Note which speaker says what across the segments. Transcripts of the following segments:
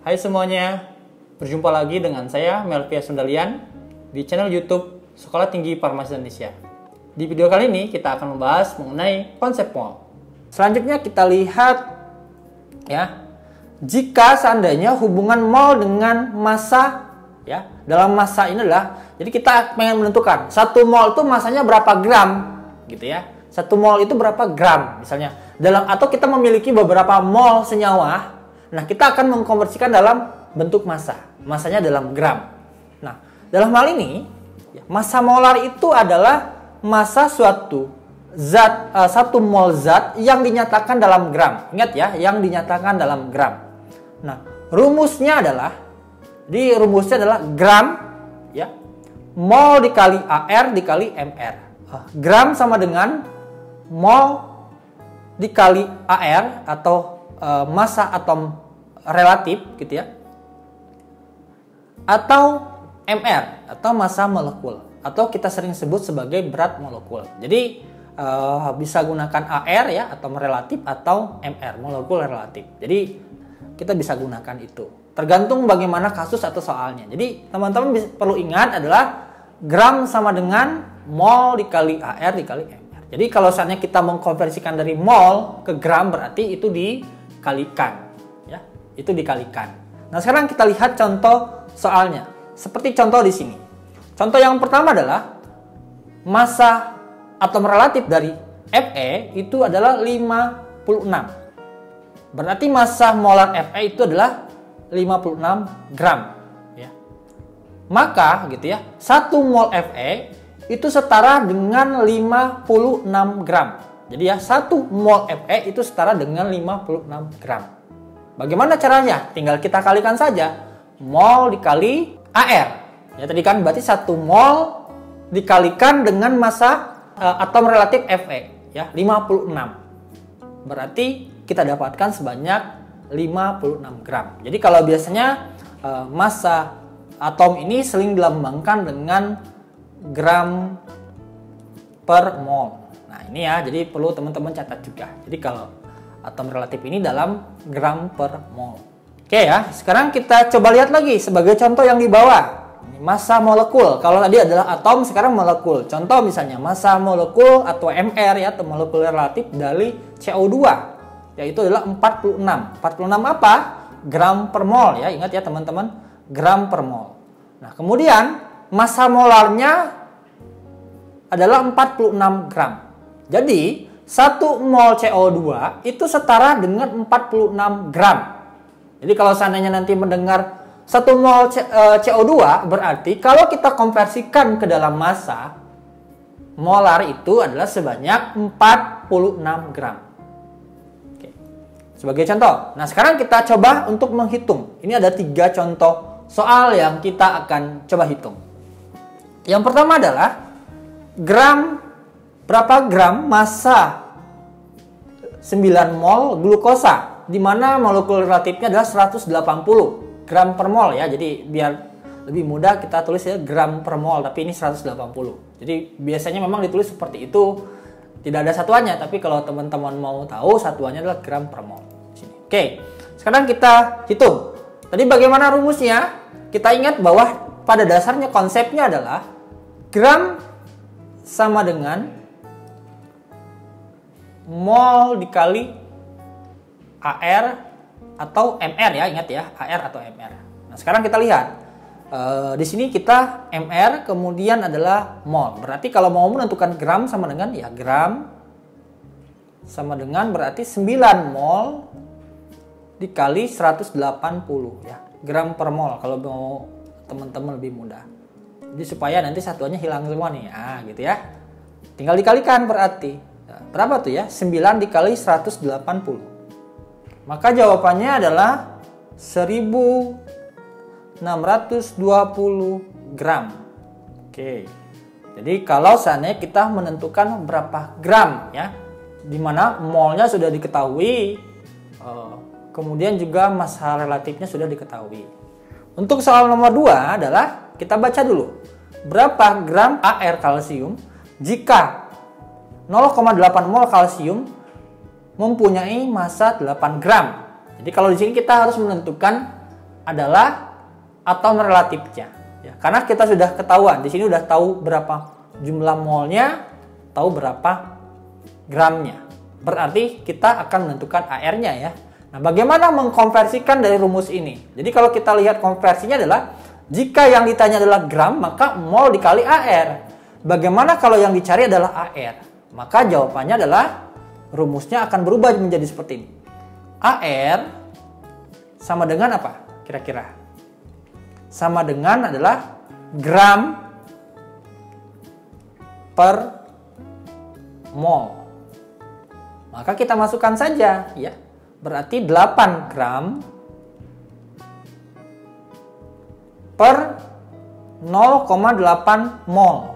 Speaker 1: Hai semuanya, berjumpa lagi dengan saya Melvia Sundalian di channel YouTube Sekolah Tinggi Farmasi Indonesia. Di video kali ini kita akan membahas mengenai konsep mall. Selanjutnya kita lihat ya, jika seandainya hubungan mall dengan massa ya, dalam massa ini adalah, jadi kita pengen menentukan satu mol itu massanya berapa gram gitu ya. Satu mol itu berapa gram misalnya. Atau kita memiliki beberapa mol senyawa. Nah, kita akan mengkonversikan dalam bentuk massa. Massanya dalam gram. Nah, dalam hal ini, massa molar itu adalah massa suatu zat, satu mol zat yang dinyatakan dalam gram. Ingat ya, yang dinyatakan dalam gram. Nah, rumusnya adalah gram ya, mol dikali AR dikali MR. Gram sama dengan mol dikali AR atau massa atom relatif gitu ya, atau MR atau massa molekul, atau kita sering sebut sebagai berat molekul. Jadi bisa gunakan AR ya, atom relatif, atau MR, molekul relatif. Jadi kita bisa gunakan itu, tergantung bagaimana kasus atau soalnya. Jadi teman-teman perlu ingat adalah gram sama dengan mol dikali AR dikali MR. Jadi kalau saatnya kita mengkonversikan dari mol ke gram, berarti itu dikalikan ya, itu dikalikan. Nah, sekarang kita lihat contoh soalnya. Seperti contoh di sini. Contoh yang pertama adalah massa atom relatif dari Fe itu adalah 56. Berarti massa molar Fe itu adalah 56 gram ya. Maka gitu ya, 1 mol Fe itu setara dengan 56 gram. Jadi ya, 1 mol Fe itu setara dengan 56 gram. Bagaimana caranya? Tinggal kita kalikan saja. Mol dikali AR. Ya, tadi kan berarti 1 mol dikalikan dengan massa atom relatif Fe ya, 56. Berarti kita dapatkan sebanyak 56 gram. Jadi kalau biasanya massa atom ini sering dilambangkan dengan gram per mol. Nah, ini ya, jadi perlu teman-teman catat juga. Jadi kalau atom relatif ini dalam gram per mol. Oke ya, sekarang kita coba lihat lagi sebagai contoh yang di bawah. Ini massa molekul. Kalau tadi adalah atom, sekarang molekul. Contoh misalnya massa molekul atau MR ya, atau molekul relatif dari CO2, yaitu adalah 46. 46 apa? Gram per mol ya. Ingat ya teman-teman, gram per mol. Nah, kemudian massa molarnya adalah 46 gram. Jadi 1 mol CO2 itu setara dengan 46 gram. Jadi kalau seandainya nanti mendengar 1 mol CO2, berarti kalau kita konversikan ke dalam massa molar itu adalah sebanyak 46 gram. Oke. Sebagai contoh. Nah, sekarang kita coba untuk menghitung. Ini ada 3 contoh soal yang kita akan coba hitung. Yang pertama adalah berapa gram massa 9 mol glukosa, di mana molekul relatifnya adalah 180 gram per mol ya. Jadi biar lebih mudah kita tulis ya gram per mol, tapi ini 180. Jadi biasanya memang ditulis seperti itu, tidak ada satuannya, tapi kalau teman-teman mau tahu satuannya adalah gram per mol. Oke, sekarang kita hitung. Tadi bagaimana rumusnya? Kita ingat bahwa pada dasarnya konsepnya adalah gram sama dengan mol dikali AR atau MR ya, ingat ya, AR atau MR. Nah, sekarang kita lihat di sini kita MR kemudian adalah mol. Berarti kalau mau menentukan gram sama dengan ya gram sama dengan berarti 9 mol dikali 180 ya, gram per mol kalau mau teman-teman lebih mudah. Jadi supaya nanti satuannya hilang semua nih. Ah, gitu ya. Tinggal dikalikan berarti. Nah, berapa tuh ya? 9 dikali 180. Maka jawabannya adalah 1620 gram. Oke. Jadi kalau seandainya kita menentukan berapa gram ya, dimana molnya sudah diketahui, kemudian juga massa relatifnya sudah diketahui. Untuk soal nomor 2 adalah kita baca dulu. Berapa gram AR kalsium jika 0,8 mol kalsium mempunyai massa 8 gram. Jadi kalau di sini kita harus menentukan adalah atom relatifnya. Ya, karena kita sudah ketahuan, di sini sudah tahu berapa jumlah molnya, tahu berapa gramnya. Berarti kita akan menentukan AR-nya ya. Nah, bagaimana mengkonversikan dari rumus ini? Jadi kalau kita lihat konversinya adalah jika yang ditanya adalah gram, maka mol dikali AR. Bagaimana kalau yang dicari adalah AR? Maka jawabannya adalah rumusnya akan berubah menjadi seperti ini. AR sama dengan apa? Kira-kira sama dengan adalah gram per mol. Maka kita masukkan saja ya. Berarti 8 gram per 0,8 mol.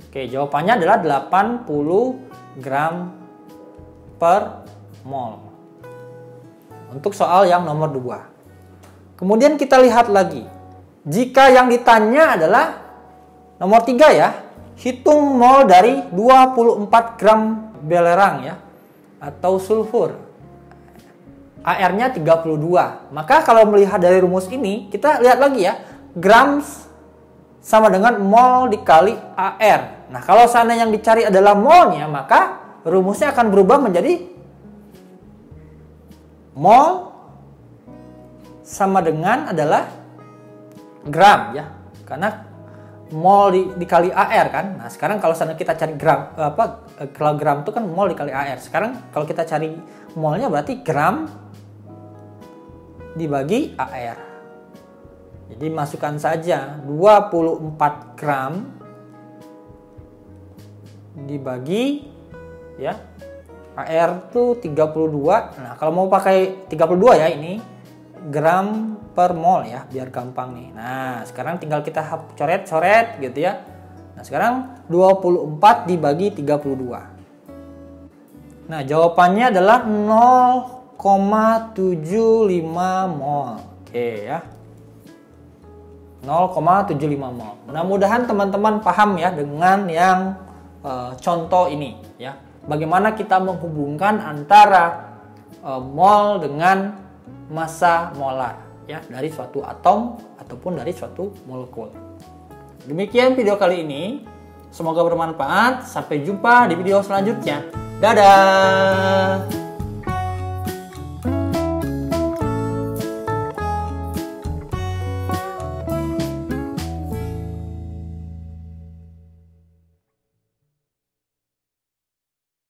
Speaker 1: Oke, jawabannya adalah 80 gram per mol. Untuk soal yang nomor 2. Kemudian kita lihat lagi. Jika yang ditanya adalah nomor 3 ya. Hitung mol dari 24 gram belerang ya. Atau sulfur. AR-nya 32. Maka kalau melihat dari rumus ini, kita lihat lagi ya. Gram sama dengan mol dikali AR. Nah, kalau seandainya yang dicari adalah molnya, maka rumusnya akan berubah menjadi mol sama dengan adalah gram ya. Karena mol dikali AR kan. Nah, sekarang kalau seandainya kita cari gram kalau gram itu kan mol dikali AR. Sekarang kalau kita cari molnya berarti gram dibagi AR. Jadi masukkan saja 24 gram dibagi ya. AR itu 32. Nah, kalau mau pakai 32 ya ini gram per mol ya, biar gampang nih. Nah, sekarang tinggal kita coret-coret gitu ya. Nah, sekarang 24 dibagi 32. Nah, jawabannya adalah 0,75 mol. Oke ya. 0,75 mol. Mudah-mudahan teman-teman paham ya dengan yang contoh ini ya. Bagaimana kita menghubungkan antara mol dengan massa molar ya dari suatu atom ataupun dari suatu molekul. Demikian video kali ini. Semoga bermanfaat. Sampai jumpa di video selanjutnya. Dadah.